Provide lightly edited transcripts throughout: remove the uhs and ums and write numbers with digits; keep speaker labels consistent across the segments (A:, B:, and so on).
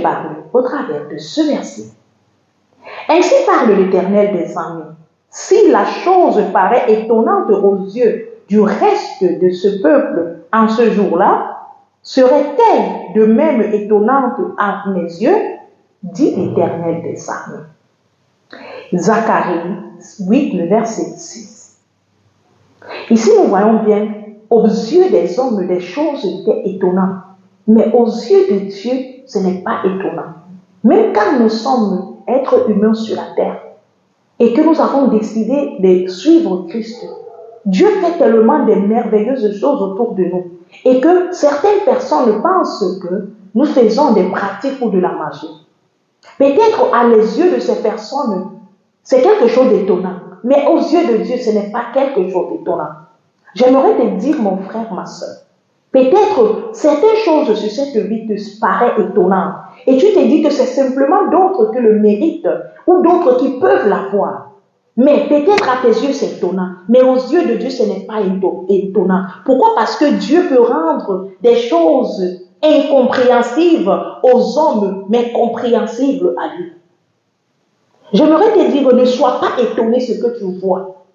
A: parle au travers de ce verset. Ainsi parle l'Éternel des armées. Si la chose paraît étonnante aux yeux du reste de ce peuple en ce jour-là, serait-elle de même étonnante à mes yeux, dit l'Éternel des armées. Zacharie 8, le verset 6. Ici, nous voyons bien, aux yeux des hommes, des choses étaient étonnantes. Mais aux yeux de Dieu, ce n'est pas étonnant. Même quand nous sommes êtres humains sur la terre et que nous avons décidé de suivre Christ, Dieu fait tellement de merveilleuses choses autour de nous et que certaines personnes pensent que nous faisons des pratiques ou de la magie. Peut-être à les yeux de ces personnes, c'est quelque chose d'étonnant. Mais aux yeux de Dieu, ce n'est pas quelque chose d'étonnant. J'aimerais te dire, mon frère, ma soeur, peut-être certaines choses sur cette vie te paraissent étonnantes. Et tu te dis que c'est simplement d'autres qui le méritent ou d'autres qui peuvent l'avoir. Mais peut-être à tes yeux c'est étonnant. Mais aux yeux de Dieu ce n'est pas étonnant. Pourquoi? Parce que Dieu peut rendre des choses incompréhensibles aux hommes, mais compréhensibles à lui. J'aimerais te dire, ne sois pas étonné de ce que tu vois.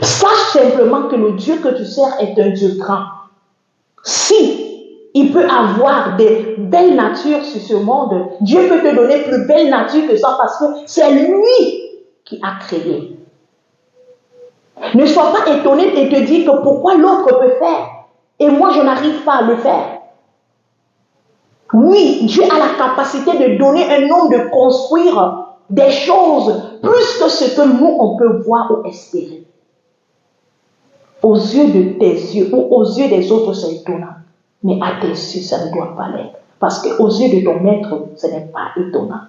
A: Sache simplement que le Dieu que tu sers est un Dieu grand. Si il peut avoir des belles natures sur ce monde, Dieu peut te donner plus belle nature que ça parce que c'est lui qui a créé. Ne sois pas étonné et te dire que pourquoi l'autre peut faire et moi je n'arrive pas à le faire. Oui, Dieu a la capacité de donner un homme de construire des choses plus que ce que nous on peut voir ou espérer. Aux yeux de tes yeux ou aux yeux des autres, c'est étonnant. Mais à tes yeux, ça ne doit pas l'être. Parce qu'aux yeux de ton maître, ce n'est pas étonnant.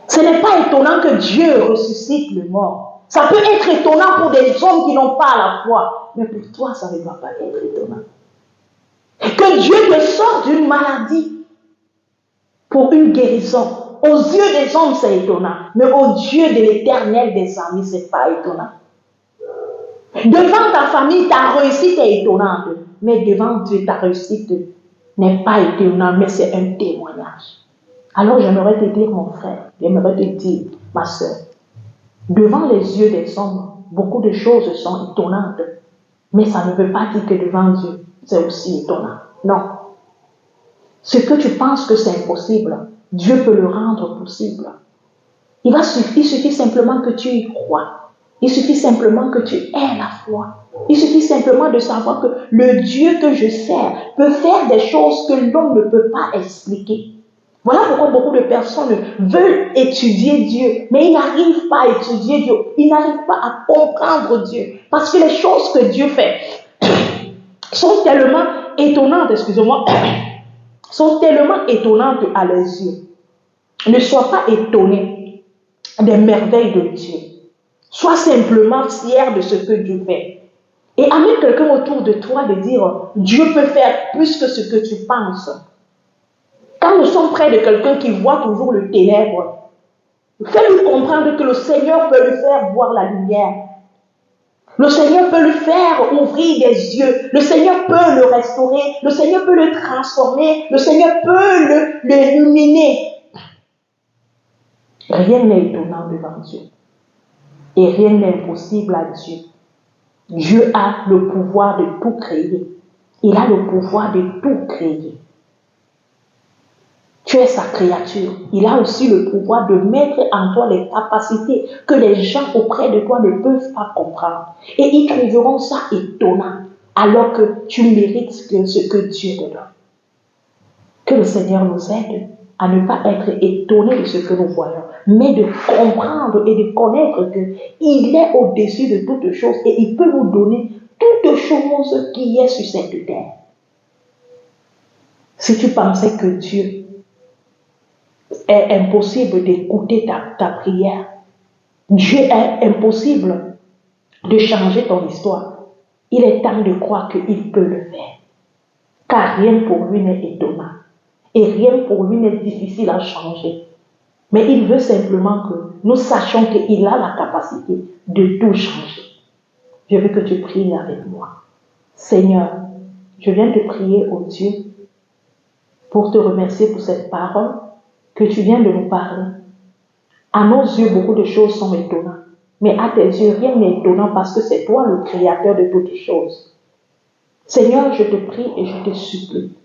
A: Ce n'est pas étonnant que Dieu ressuscite le mort. Ça peut être étonnant pour des hommes qui n'ont pas la foi. Mais pour toi, ça ne doit pas être étonnant. Que Dieu te sorte d'une maladie pour une guérison. Aux yeux des hommes, c'est étonnant. Mais aux yeux de l'Éternel des armées, ce n'est pas étonnant. Devant ta famille, ta réussite est étonnante. Mais devant Dieu, ta réussite n'est pas étonnante, mais c'est un témoignage. Alors j'aimerais te dire, mon frère, j'aimerais te dire, ma soeur, devant les yeux des hommes, beaucoup de choses sont étonnantes. Mais ça ne veut pas dire que devant Dieu, c'est aussi étonnant. Non. Ce que tu penses que c'est impossible, Dieu peut le rendre possible. Il suffit simplement que tu y crois. Il suffit simplement que tu aies la foi. Il suffit simplement de savoir que le Dieu que je sers peut faire des choses que l'homme ne peut pas expliquer. Voilà pourquoi beaucoup de personnes veulent étudier Dieu, mais ils n'arrivent pas à étudier Dieu. Ils n'arrivent pas à comprendre Dieu. Parce que les choses que Dieu fait sont tellement étonnantes, sont tellement étonnantes à leurs yeux. Ne sois pas étonné des merveilles de Dieu. Sois simplement fier de ce que Dieu fait. Et amène quelqu'un autour de toi de dire, Dieu peut faire plus que ce que tu penses. Quand nous sommes près de quelqu'un qui voit toujours le ténèbre, fais-lui comprendre que le Seigneur peut lui faire voir la lumière. Le Seigneur peut lui faire ouvrir des yeux. Le Seigneur peut le restaurer. Le Seigneur peut le transformer. Le Seigneur peut l'illuminer. Rien n'est étonnant devant Dieu. Et rien n'est impossible à Dieu. Dieu a le pouvoir de tout créer. Il a le pouvoir de tout créer. Tu es sa créature. Il a aussi le pouvoir de mettre en toi les capacités que les gens auprès de toi ne peuvent pas comprendre. Et ils trouveront ça étonnant, alors que tu mérites ce que Dieu te donne. Que le Seigneur nous aide à ne pas être étonnés de ce que nous voyons, mais de comprendre et de connaître qu'il est au-dessus de toutes choses et il peut nous donner toutes choses qui est sur cette terre. Si tu pensais que Dieu est impossible d'écouter ta prière, Dieu est impossible de changer ton histoire, il est temps de croire qu'il peut le faire. Car rien pour lui n'est étonnant. Et rien pour lui n'est difficile à changer. Mais il veut simplement que nous sachions qu'il a la capacité de tout changer. Je veux que tu pries avec moi. Seigneur, je viens te prier, oh Dieu, pour te remercier pour cette parole que tu viens de nous parler. À nos yeux, beaucoup de choses sont étonnantes. Mais à tes yeux, rien n'est étonnant parce que c'est toi le créateur de toutes choses. Seigneur, je te prie et je te supplie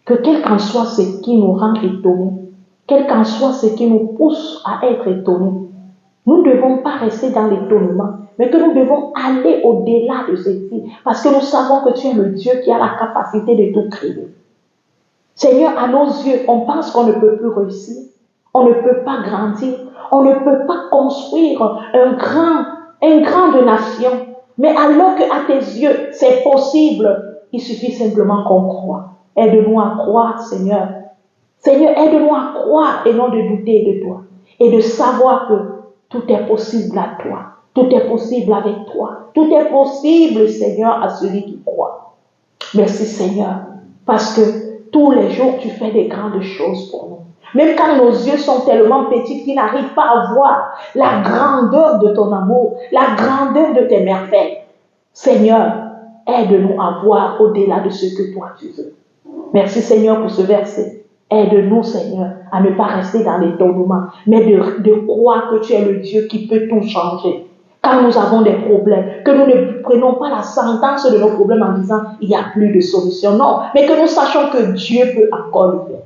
A: que quel qu'en soit ce qui nous rend étonnés, quel qu'en soit ce qui nous pousse à être étonnés, nous ne devons pas rester dans l'étonnement, mais que nous devons aller au-delà de ceci, parce que nous savons que tu es le Dieu qui a la capacité de tout créer. Seigneur, à nos yeux, on pense qu'on ne peut plus réussir, on ne peut pas grandir, on ne peut pas construire un grand de nation. Mais alors qu'à tes yeux, c'est possible, il suffit simplement qu'on croit. Aide-nous à croire, Seigneur. Seigneur, aide-nous à croire et non de douter de toi. Et de savoir que tout est possible à toi. Tout est possible avec toi. Tout est possible, Seigneur, à celui qui croit. Merci, Seigneur, parce que tous les jours, tu fais des grandes choses pour nous. Même quand nos yeux sont tellement petits qu'ils n'arrivent pas à voir la grandeur de ton amour, la grandeur de tes merveilles. Seigneur, aide-nous à voir au-delà de ce que toi tu veux. Merci, Seigneur, pour ce verset. Aide-nous, Seigneur, à ne pas rester dans l'étonnement, mais de croire que tu es le Dieu qui peut tout changer. Quand nous avons des problèmes, que nous ne prenons pas la sentence de nos problèmes en disant il n'y a plus de solution. Non, mais que nous sachions que Dieu peut encore le faire.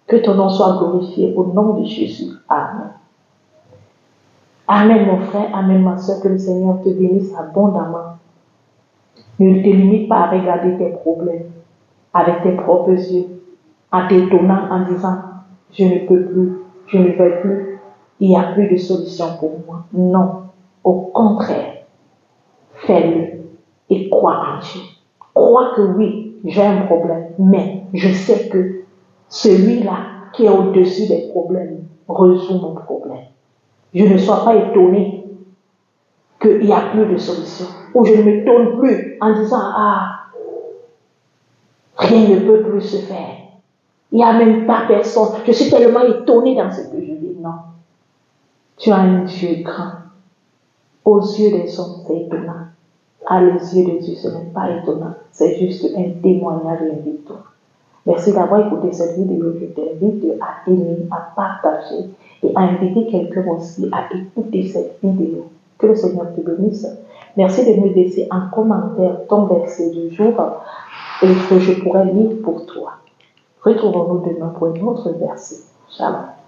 A: Que ton nom soit glorifié au nom de Jésus. Amen. Amen, mon frère. Amen, ma soeur. Que le Seigneur te bénisse abondamment. Ne te limite pas à regarder tes problèmes avec tes propres yeux, en t'étonnant, en disant je ne peux plus, je ne veux plus, il n'y a plus de solution pour moi. Non, au contraire, fais-le et crois en Dieu. Crois que oui, j'ai un problème, mais je sais que celui-là qui est au-dessus des problèmes résout mon problème. Je ne sois pas étonné qu'il n'y a plus de solution, ou je ne m'étonne plus en disant rien ne peut plus se faire. Il n'y a même pas personne. Je suis tellement étonnée dans ce que je dis. Non. Tu as un Dieu grand. Aux yeux des hommes, c'est étonnant. À les yeux de Dieu, ce n'est pas étonnant. C'est juste un témoignage et une victoire. Merci d'avoir écouté cette vidéo. Je t'invite à aimer, à partager et à inviter quelqu'un aussi à écouter cette vidéo. Que le Seigneur te bénisse. Merci de me laisser en commentaire ton verset du jour et que je pourrai lire pour toi. Retrouvons-nous demain pour un autre verset. Shalom.